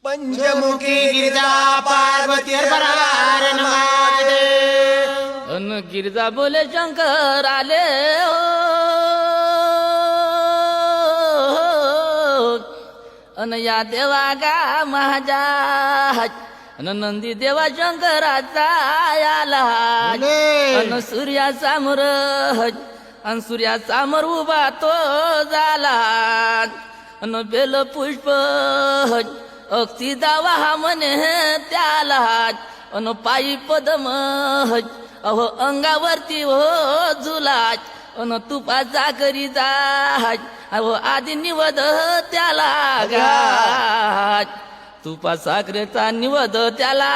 पंचमुखी गिरिजा पार्वती हर महादेव। अन गिरिजा बोले शंकर आले हो, अन या देवा गा माझा अन नंदी देवा शंकराचा आला अन सूर्यासमोर अन सूर्यासमोर उभा तो झाला अन बेल पुष्प अक्ती दावा हा म्हणे त्याला अन पायी पदम अहो अंगावरती हो झुलाच अन तुपाचा करी जाच अहो आधी निवद त्याला घाच तुपा साखरेचा निवद त्याला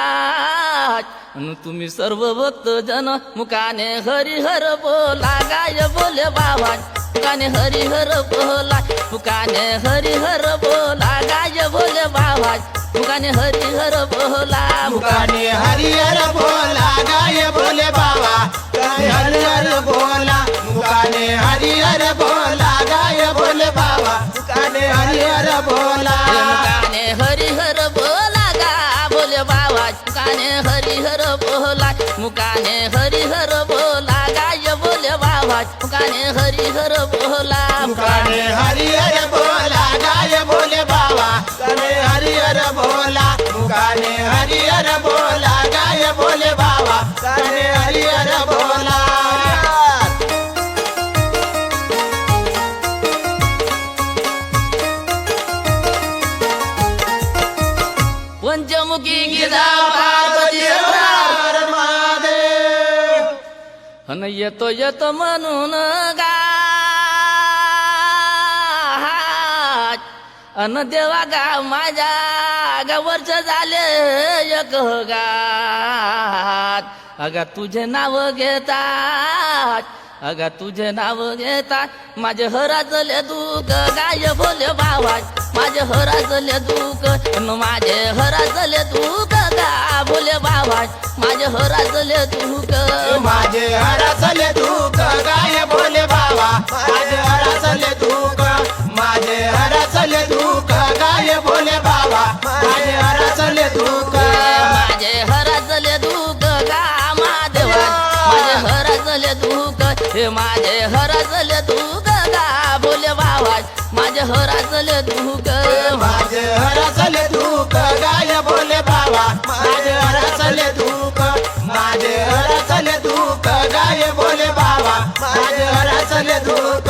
अन तुम्ही सर्व भक्त जन मुखाने हरिहर बोला गाय बोले बाबा मुखाने हरिहर बोला मुखाने हरिहर बोला गाय बोले बाबा मुखाने हरिहर बोला मुखाने हरिहर बोला गाय बोले बाबा हरिहर बोला मुखाने हरिहर बोला गाय बोले बाबा मुखाने हरिहर बोला मुखाने हरिहर बोला गा बोले बाबा मुखाने हरिहर बोला मुखाने हरिहर बोला गाय बोले बाबा मुखाने हरिहर बोला मुखाने हरिहर बोला गाय बोले बाबा मुखाने हरिहर बोला मुखाने हरिहर बोला गाय बोले बाबा मुखाने हरिहर बोला। पंचमुखी गिरिजा पार्वती हर महादेव। अन येतो येतो म्हणून गा अन देवा गा माझ्या गावरच झाले एक गात अगा तुझे नाव घेतात अगा तुझे नाव घेतात माझे हराजले दुःख गाय बोले बाबा माझे हराजले दुःख अन माझे हराजले दुःख गा बोले बाबा माझे हराजले दुःख माझे हरासले दुःख गाय बोले बाबा माझे हरासले दुःख माझे हरासले दुःख गाय बोले बाबा माझे हरासले दुःख माझे हराजले दुःख गा महादेवा माझे हराजले दुःख हे माझे हराजले दुःख गा बोले बाबा माझे हराजले दुःख माझे हरासले दुःख गाय बोले बाबा माझे हरासले दुःख माझे हरासले दुःख गाय बोले बाबा माझे हरासले दुःख।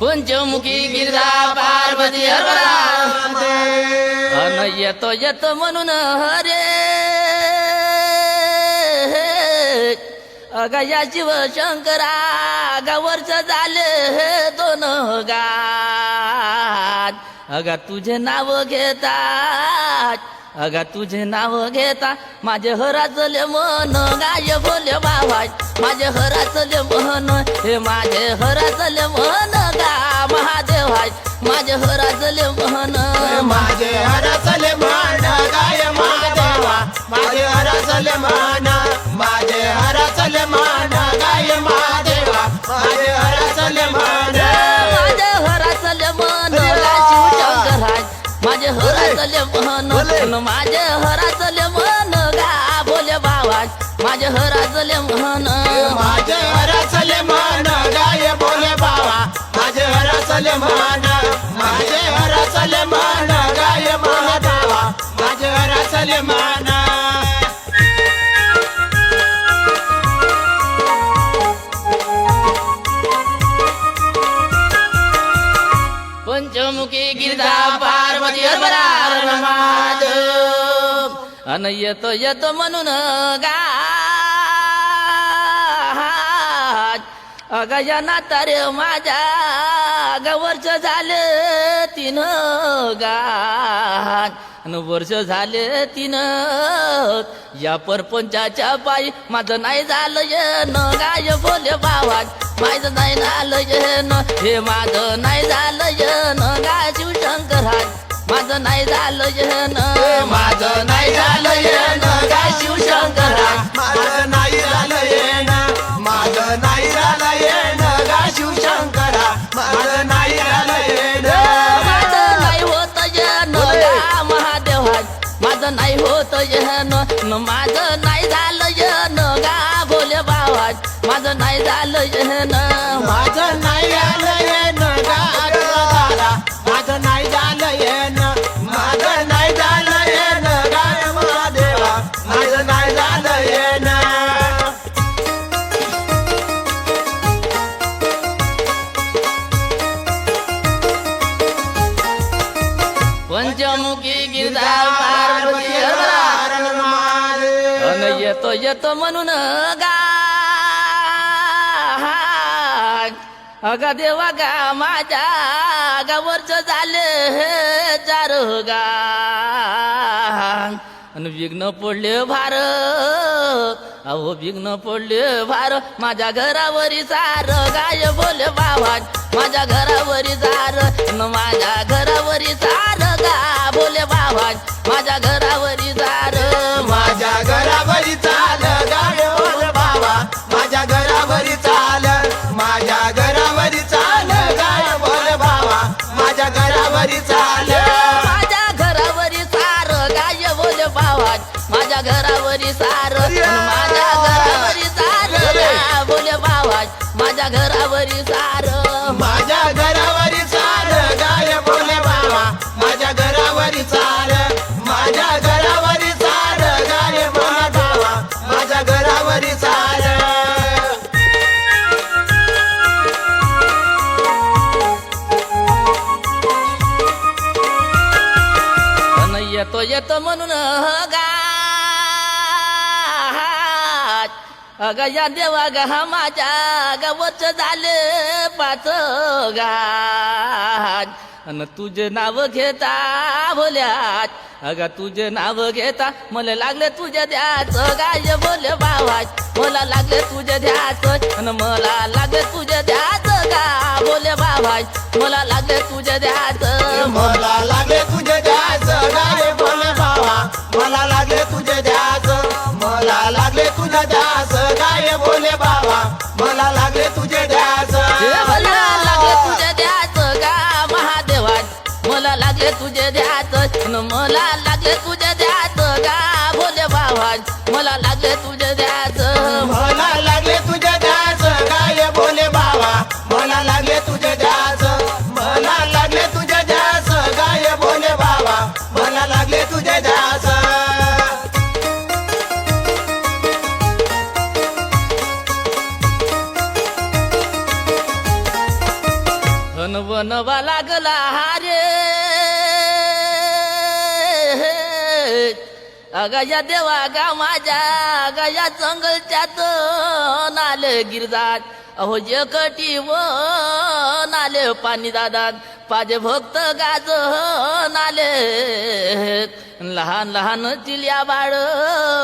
पंचमुखी गिरिजा पार्वती हरभरा अन येतो येतो म्हणून हरे अगा या शिव शंकरा गावरच झाले दोन गात अगा तुझे नाव घेतात अगा तुझे नाव घेता माझे हराचले मन गाय बोले बाबा माझे हराचले मन हे माझे हराचले मन गा महादेव माझे हराचले मन माझे हरासले मान गाय महादेवा माझे हरासले मान माझे हरासले मान गाय महादेवा माझे हरासले मान माझे हराचले मन गा शिव शंकर माझे हराचले मन माझे हराचले मन गा बोले बाबा माझे हराचले मन माझे हरासले मान गाय बोले बाबा माझे हरासले मान माझे हरासले मान गाय महादेवा माझे हरासले मान। पंचमुखी गिरिजा पार्वती हरभरा महादेव अन येतो येतो म्हणून गा अगा या नातारे माझ्या गावरच झाले तीन गात अन वर्ष झाले तीन या परपंचाच्या पायी माझं नाही झालं येन गाय बोले बाबा माझं नाही झालं येन हे माझं नाही झालं येन गाय शिवशंकर माझं नाही झालं येन माझं नाही झालं येणं गाय शिवशंकरा माझं नाही झालं येणं माझं माझं नाही झालं येणं माझं नाही आलं येणं गावाला माझं नाही झालं येणं माझं नाही झालं येणं गाय महादेवा माझं नाही झालं येणं पंचमुखी गिरजा पार्वती अन येतो येतो म्हणून गा अगा देवा गा माझ्या गावरच झाले चार गा अन विघ्न पडले भार अहो विघ्न पडले भार माझ्या घरावरी सार गाय बोले बाबा माझ्या घरावरी सार न माझ्या घरावरी सार गा बोले बाबा माझ्या घरावरी सार माझ्या घरावरी चाल गाय बोल बाबा माझ्या घरावरी चाल माझ्या घरावरी चाल गाय बोल बाबा माझ्या घरावरी चाल माझ्या घरावरी सार गाय बोले बाबा माझ्या घरावरी सार माझ्या घरावरी सार गा बोले बाबा माझ्या घरावरी सार माझ्या घरावरी चाल गाय बोले बाबा माझ्या घरावरी चाल माझ्या घरावरी चाल गाय बोले बाबा माझ्या घरावरी चाल अन येतो येतो म्हणून गा अग या देवा गा माझ्या गावच झाले पाच गाज अन तुझे नाव घेता भोल्यात अगा तुझे नाव घेता मला लागले तुझे द्याच गाय बोले बाबाज मला लागले तुझे द्याच अन मला लागले तुझे द्याच गा बोले बाबाज मला लागले तुझे द्याच मला लागले तुझे द्याच गाय बोले बाबा मला लागले तुझे द्याच मला लागले तुझे द्याच गाय बोले बाबा मला लागले तुझे द्याच मला लागले तुझे द्याच गा महादेवाज मला लागले तुझे द्याच अन मला लागले तुझे द्याच गा बोले बाबाज मला लागले तुझे द्याच मला लागले तुझे द्याच गाय बोले बाबा मला लागले तुझे द्याच मला लागले तुझे द्याच गाय बोले बाबा मला लागले तुझे द्याच अन वनवा लागला रे अगा या देवा गा माझ्या अगा या जंगलच्यात नाले गिरजात अहो एकटी व नाले पाणी दादात पाजे भक्त गाज नाले लहान लहान चिल्या बाळ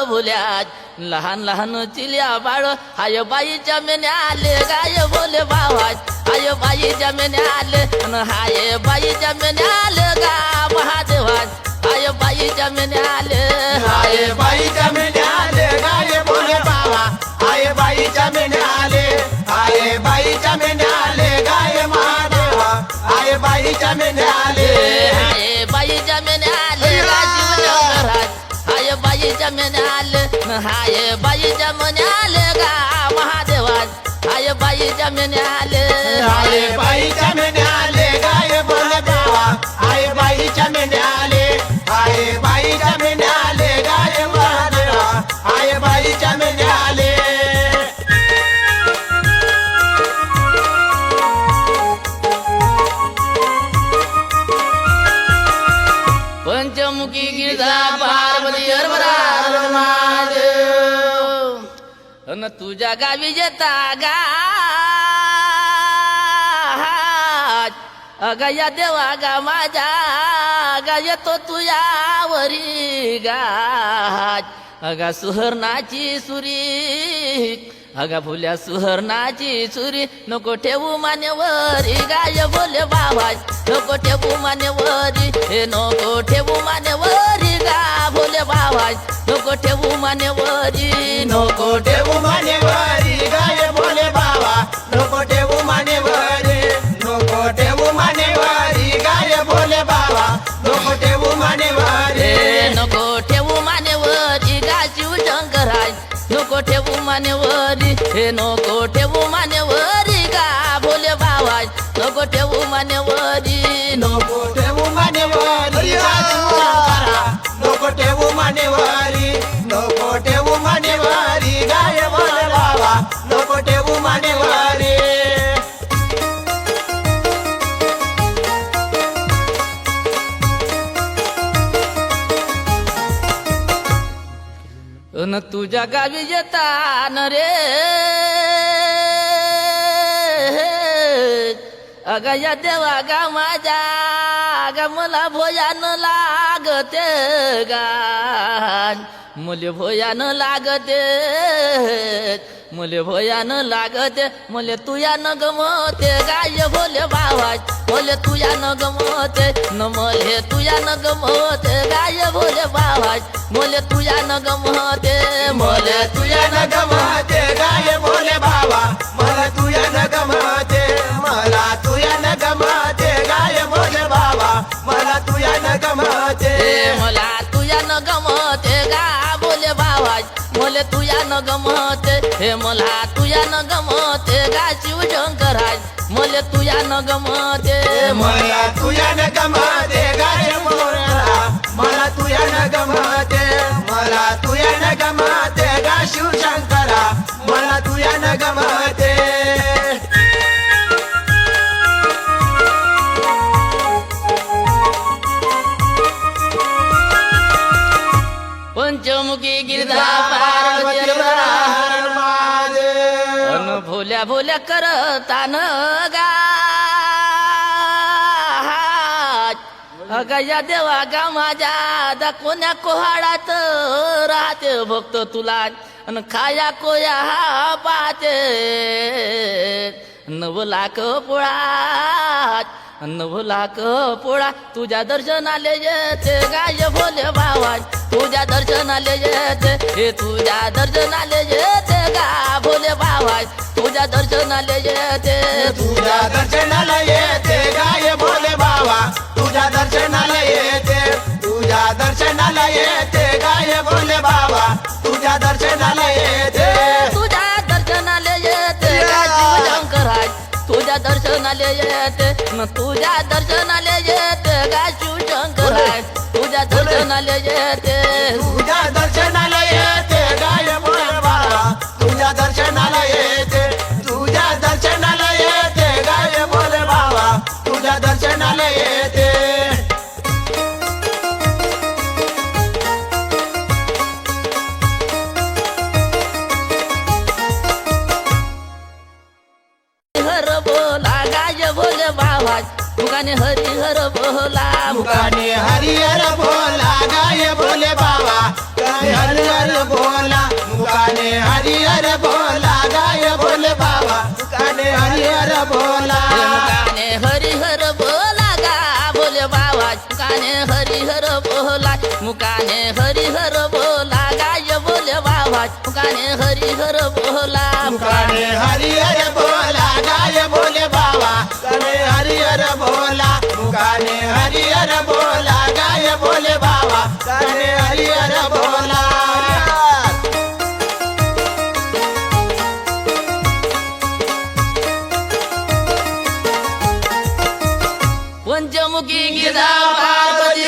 भुल्यात लहान लहान चिल्या बाळ हाय बाईच्या मेने आले गाय बोले बाबाज हाय बाईच्या मेने आले अन हाय बाईच्या मेने आले गा महादेवाज हाय बाईच्या मेने आले हाय बाईच्या मेने आले गाय बोले बाबा हाय बाईच्या मेने आले हाय बाईच्या मेने आले गाय महादेवा हाय बाईच्या मेने आले हाय बाईच्या मेने आले गा शिवशंकराज हाय बाईच्या मेने आले हाय बाईच्या मेने आले गा महादेवाज हाय बाईच्या मेने आले हाय बाईच्या मेने आले गाय बोले बाबा हाय बाईच्या मेने आले हाय बाईच्या मेने आले गाय महादेवा हाय बाईच्या मेने आले पंचमुखी गिरजा पार्वती हरभरा अन तुझ्या गावी येता गा अगा या देवा गा माझ्या गा येतो तुझ्यावरी गाज अगा सुहरणाची सुरी अगा फुल्या सुहरणाची सुरी नको ठेवू मान्यवरी गाय बोले बाबाज नको ठेवू मान्यवरी हे नको ठेवू मान्यवरी गा बोले बाबाज नको ठेवू मान्यवरी नको ठेवू मानेवारी गाय बोले बाबा नको ठेवू मानेवारी नको ठेवू मानेवारी गाय बोले बाबा नको ठेवू मानेवारी नको ठेवू मान्यवरी गा शिवशंकराज नको ठेवू मान्यवरी मान्यवरी हे नको ठेवू मान्यवरी गा भोले बाबा नको ठेवू मान्यवरी नको ठेवू मान्यवरी शंकरा नको ठेवू मान्यवरी नको ठेवू मान्यवरी गाय भोले बाबा नको ठेवू मान्यवरी न तुझ्या गावी येतान रे अगा या देवा गा माझ्या गा मला भोयान लागते गान मुले भोयान लागते मुले भोयान लागते मुले तुया न गमते गाय भोले बाबा मुले तुया न गमते न मले तुया न गमते गाय भोले बाबा मुले तुया न गमते मोले तुया न गमते गाय भोले बाबा मला तुया न गमते मला तुया न गमते गाय भोले बाबा मला तुया न गमते मला तुया न गमते गा भोले बाबा मुले तुया न गमते हे मला तुया न गमते गा शिवशंकर मुले तुया न गमते मला तुया न गमते गाय मोरला मला तुया न गमते मला तुया न गमते गा शिवशंकरा मला तुया न गमते पंचमुखी गिरधा पार्वती अन भोल्या भोल्या करतान गा अगा या देवा गा माझ्या दा कोण्या कोहाडात राहते भक्त तुला अन खाया कोया पाहते 9 लाख पोळात 9 लाख पोळा तुझ्या दर्शनाले येते गाय भोले बाबा तुझ्या दर्शनाले येते हे तुझ्या दर्शनाले येते गा भोले बाबा तुझ्या दर्शनाले येते तुझ्या दर्शनाला येते गाय भोले बाबा तुझ्या दर्शनाला येते तुझ्या दर्शनाला येते गाय भोले बाबा तुझ्या दर्शनाला येते तुझ्या दर्शनाले येते गा शिवशंकर तुझ्या दर्शनाले येते न तुझ्या दर्शनाले येते गा शिवशंकर तुझ्या दर्शनाले येते तुझ्या दर्शनाला येते गाय भोले बाबा तुझ्या दर्शनाला येते तुझ्या दर्शनाला येते गाय भोले बाबा तुझ्या दर्शनाला येते हर बोला गाय भोले बाबा मुगाने हरिहर बोला मुकाने हरिहर बोला गाय भोले बाबा गाय हरिहर बोला मुकाने हरिहर बोला गाय भोले बाबा मुकाने हरिहर बोला मुकाने हरिहर बोला गा भोले बाबा मुकाने हरिहर बोला मुकाने हरिहर बोला गाय भोले बाबा मुकाने हरिहर बोला मुकाने हरिहर बोला गाय भोले बाबा मुकाने हरिहर बोला मुकाने हरिहर बोला गाय भोले बाबा मुकाने हरिहर बोला पंचमुखी गिरधा पार्वती